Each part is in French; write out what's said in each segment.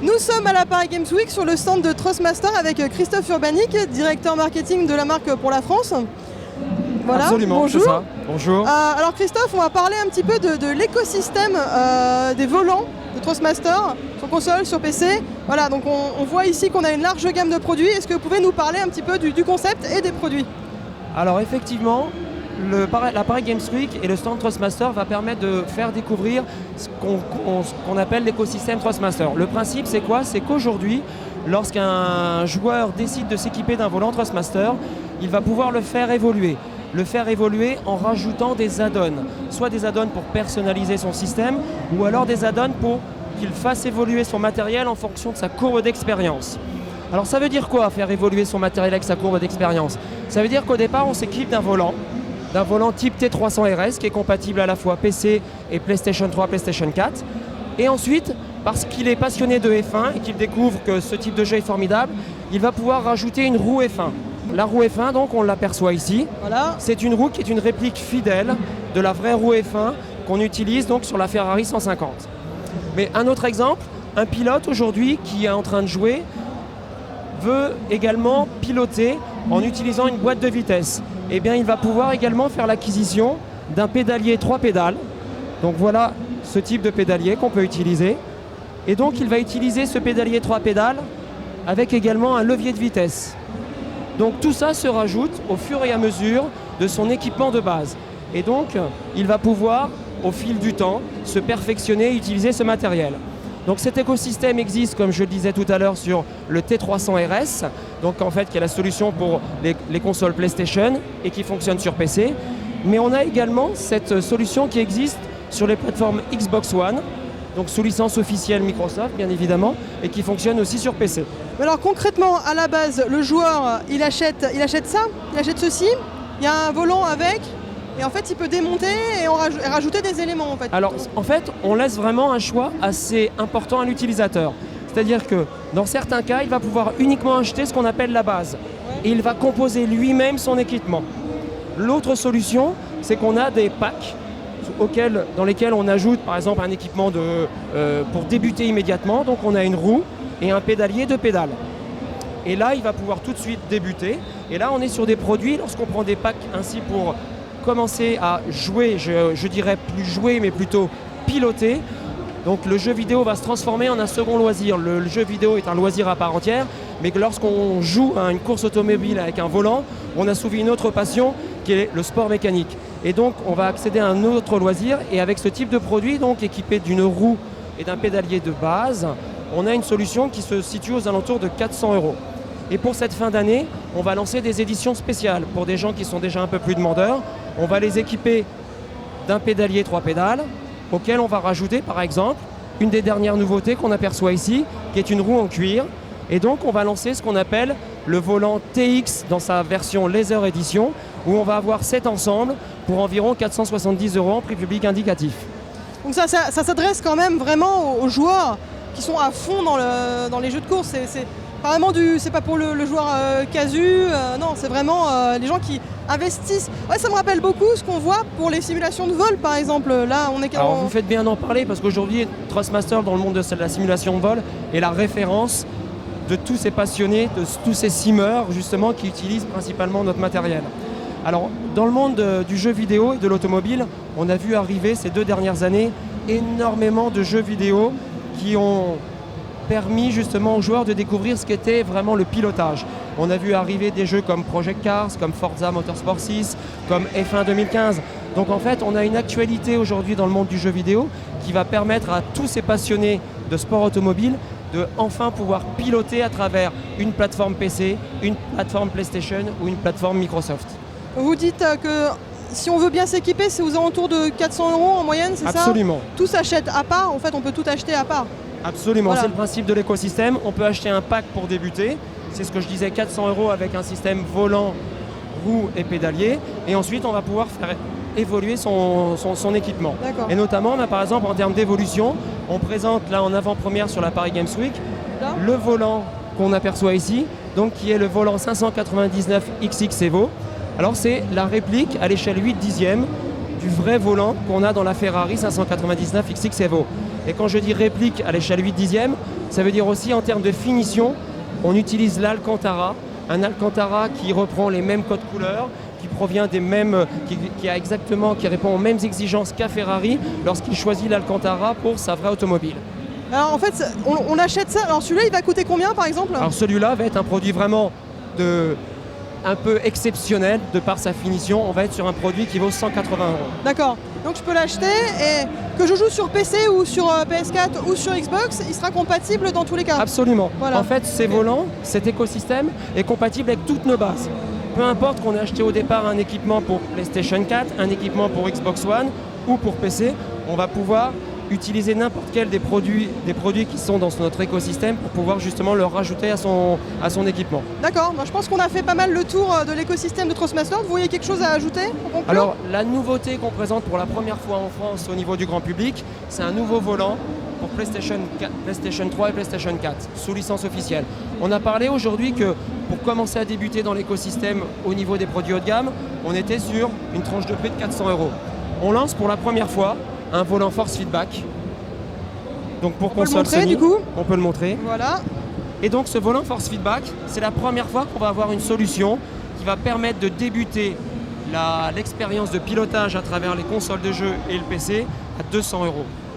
Nous sommes à la Paris Games Week sur le stand de Thrustmaster avec Christophe Urbanic, directeur marketing de la marque pour la France. Voilà. Absolument, bonjour. c'est ça. Bonjour. Alors Christophe, on va parler un petit peu de l'écosystème des volants de Thrustmaster sur console, sur PC. Voilà, donc on voit ici qu'on a une large gamme de produits. Est-ce que vous pouvez nous parler un petit peu du concept et des produits? Alors effectivement, la Paris Games Week et le stand Thrustmaster va permettre de faire découvrir ce qu'on appelle l'écosystème Thrustmaster. Le principe c'est quoi? C'est qu'aujourd'hui, lorsqu'un joueur décide de s'équiper d'un volant Thrustmaster, il va pouvoir le faire évoluer en rajoutant des add-ons, soit des add-ons pour personnaliser son système, ou alors des add-ons pour qu'il fasse évoluer son matériel en fonction de sa courbe d'expérience. Alors ça veut dire quoi, faire évoluer son matériel avec sa courbe d'expérience? Ça veut dire qu'au départ, on s'équipe d'un volant type T300 RS qui est compatible à la fois PC et PlayStation 3, PlayStation 4. Et ensuite, parce qu'il est passionné de F1 et qu'il découvre que ce type de jeu est formidable, il va pouvoir rajouter une roue F1. La roue F1, donc, on l'aperçoit ici. Voilà. C'est une roue qui est une réplique fidèle de la vraie roue F1 qu'on utilise donc sur la Ferrari 150. Mais un autre exemple, un pilote aujourd'hui qui est en train de jouer veut également piloter en utilisant une boîte de vitesse. Eh bien, il va pouvoir également faire l'acquisition d'un pédalier 3 pédales. Donc voilà ce type de pédalier qu'on peut utiliser. Et donc, il va utiliser ce pédalier 3 pédales avec également un levier de vitesse. Donc tout ça se rajoute au fur et à mesure de son équipement de base. Et donc, il va pouvoir, au fil du temps, se perfectionner et utiliser ce matériel. Donc cet écosystème existe, comme je le disais tout à l'heure, sur le T300 RS, donc en fait qui est la solution pour les consoles PlayStation et qui fonctionne sur PC. Mais on a également cette solution qui existe sur les plateformes Xbox One, donc sous licence officielle Microsoft bien évidemment, et qui fonctionne aussi sur PC. Mais alors concrètement, à la base, le joueur, il achète ça, il achète ceci, il y a un volant avec, et en fait il peut démonter et rajouter des éléments en fait. Alors en fait, on laisse vraiment un choix assez important à l'utilisateur. C'est-à-dire que dans certains cas, il va pouvoir uniquement acheter ce qu'on appelle la base. Et il va composer lui-même son équipement. L'autre solution, c'est qu'on a des packs dans lesquels on ajoute par exemple un équipement pour débuter immédiatement. Donc on a une roue et un pédalier de pédales. Et là, il va pouvoir tout de suite débuter. Et là, on est sur des produits, lorsqu'on prend des packs ainsi pour commencer à jouer, je dirais plus jouer, mais plutôt piloter. Donc le jeu vidéo va se transformer en un second loisir. Le jeu vidéo est un loisir à part entière, mais que lorsqu'on joue à une course automobile avec un volant, on a soulevé une autre passion qui est le sport mécanique. Et donc on va accéder à un autre loisir, et avec ce type de produit, donc équipé d'une roue et d'un pédalier de base, on a une solution qui se situe aux alentours de 400 €. Et pour cette fin d'année, on va lancer des éditions spéciales pour des gens qui sont déjà un peu plus demandeurs. On va les équiper d'un pédalier 3 pédales, auquel on va rajouter par exemple une des dernières nouveautés qu'on aperçoit ici, qui est une roue en cuir. Et donc on va lancer ce qu'on appelle le volant TX dans sa version Laser Edition, où on va avoir 7 ensembles pour environ 470 € en prix public indicatif. Donc ça s'adresse quand même vraiment aux joueurs qui sont à fond dans les jeux de course. C'est pas pour le joueur casu, non, c'est vraiment les gens qui investissent. Ouais, ça me rappelle beaucoup ce qu'on voit pour les simulations de vol par exemple. Là, Alors vous faites bien d'en parler parce qu'aujourd'hui, Thrustmaster dans le monde de la simulation de vol est la référence de tous ces passionnés, de tous ces simmers justement qui utilisent principalement notre matériel. Alors dans le monde du jeu vidéo et de l'automobile, on a vu arriver ces 2 dernières années énormément de jeux vidéo qui ont permis justement aux joueurs de découvrir ce qu'était vraiment le pilotage. On a vu arriver des jeux comme Project Cars, comme Forza Motorsport 6, comme F1 2015. Donc en fait, on a une actualité aujourd'hui dans le monde du jeu vidéo qui va permettre à tous ces passionnés de sport automobile de enfin pouvoir piloter à travers une plateforme PC, une plateforme PlayStation ou une plateforme Microsoft. Vous dites que si on veut bien s'équiper, c'est aux alentours de 400 € en moyenne, c'est ça? Absolument. Tout s'achète à part, en fait on peut tout acheter à part. Absolument, voilà. C'est le principe de l'écosystème. On peut acheter un pack pour débuter, c'est ce que je disais, 400 € avec un système volant, roue et pédalier. Et ensuite, on va pouvoir faire évoluer son équipement. Et notamment, par exemple, en termes d'évolution, on présente là en avant-première sur la Paris Games Week le volant qu'on aperçoit ici, donc qui est le volant 599 XX Evo. Alors c'est la réplique à l'échelle 8/10 du vrai volant qu'on a dans la Ferrari 599 XX Evo. Et quand je dis réplique à l'échelle 8/10, ça veut dire aussi en termes de finition, on utilise l'Alcantara, un Alcantara qui reprend les mêmes codes couleurs, qui provient des mêmes, qui répond aux mêmes exigences qu'à Ferrari lorsqu'il choisit l'Alcantara pour sa vraie automobile. Alors en fait, on achète ça. Alors celui-là, il va coûter combien par exemple? Alors celui-là va être un produit vraiment un peu exceptionnel de par sa finition. On va être sur un produit qui vaut 180 €. D'accord. Donc je peux l'acheter et que je joue sur PC ou sur PS4 ou sur Xbox, il sera compatible dans tous les cas. Absolument. Voilà. En fait, ces volants, cet écosystème est compatible avec toutes nos bases. Peu importe qu'on ait acheté au départ un équipement pour PlayStation 4, un équipement pour Xbox One ou pour PC, on va pouvoir utiliser n'importe quel des produits qui sont dans notre écosystème pour pouvoir justement le rajouter à son équipement. D'accord, je pense qu'on a fait pas mal le tour de l'écosystème de Trustmaster. Vous voyez quelque chose à ajouter pour conclure? Alors la nouveauté qu'on présente pour la première fois en France au niveau du grand public, c'est un nouveau volant pour PlayStation 3 et PlayStation 4 sous licence officielle. On a parlé aujourd'hui que pour commencer à débuter dans l'écosystème au niveau des produits haut de gamme, on était sur une tranche de prix de 400 €. On lance pour la première fois un volant force feedback. Donc pour console Sony, du coup, on peut le montrer. Voilà. Et donc ce volant force feedback, c'est la première fois qu'on va avoir une solution qui va permettre de débuter l'expérience de pilotage à travers les consoles de jeu et le PC à 200 €.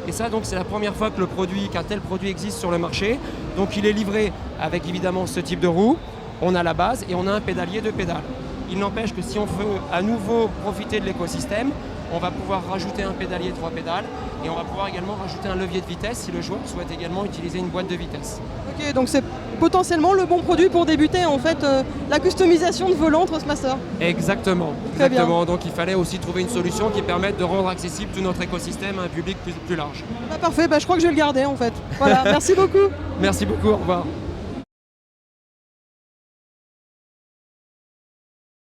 Et ça, donc, c'est la première fois qu'un tel produit existe sur le marché. Donc il est livré avec évidemment ce type de roue. On a la base et on a un pédalier de pédales. Il n'empêche que si on veut à nouveau profiter de l'écosystème, on va pouvoir rajouter un pédalier 3 pédales et on va pouvoir également rajouter un levier de vitesse si le joueur souhaite également utiliser une boîte de vitesse. Ok, donc c'est potentiellement le bon produit pour débuter en fait la customisation de volant Trustmaster. Exactement. Très bien. Donc il fallait aussi trouver une solution qui permette de rendre accessible tout notre écosystème à un public plus large. Parfait, je crois que je vais le garder en fait. Voilà, merci beaucoup. Merci beaucoup, au revoir.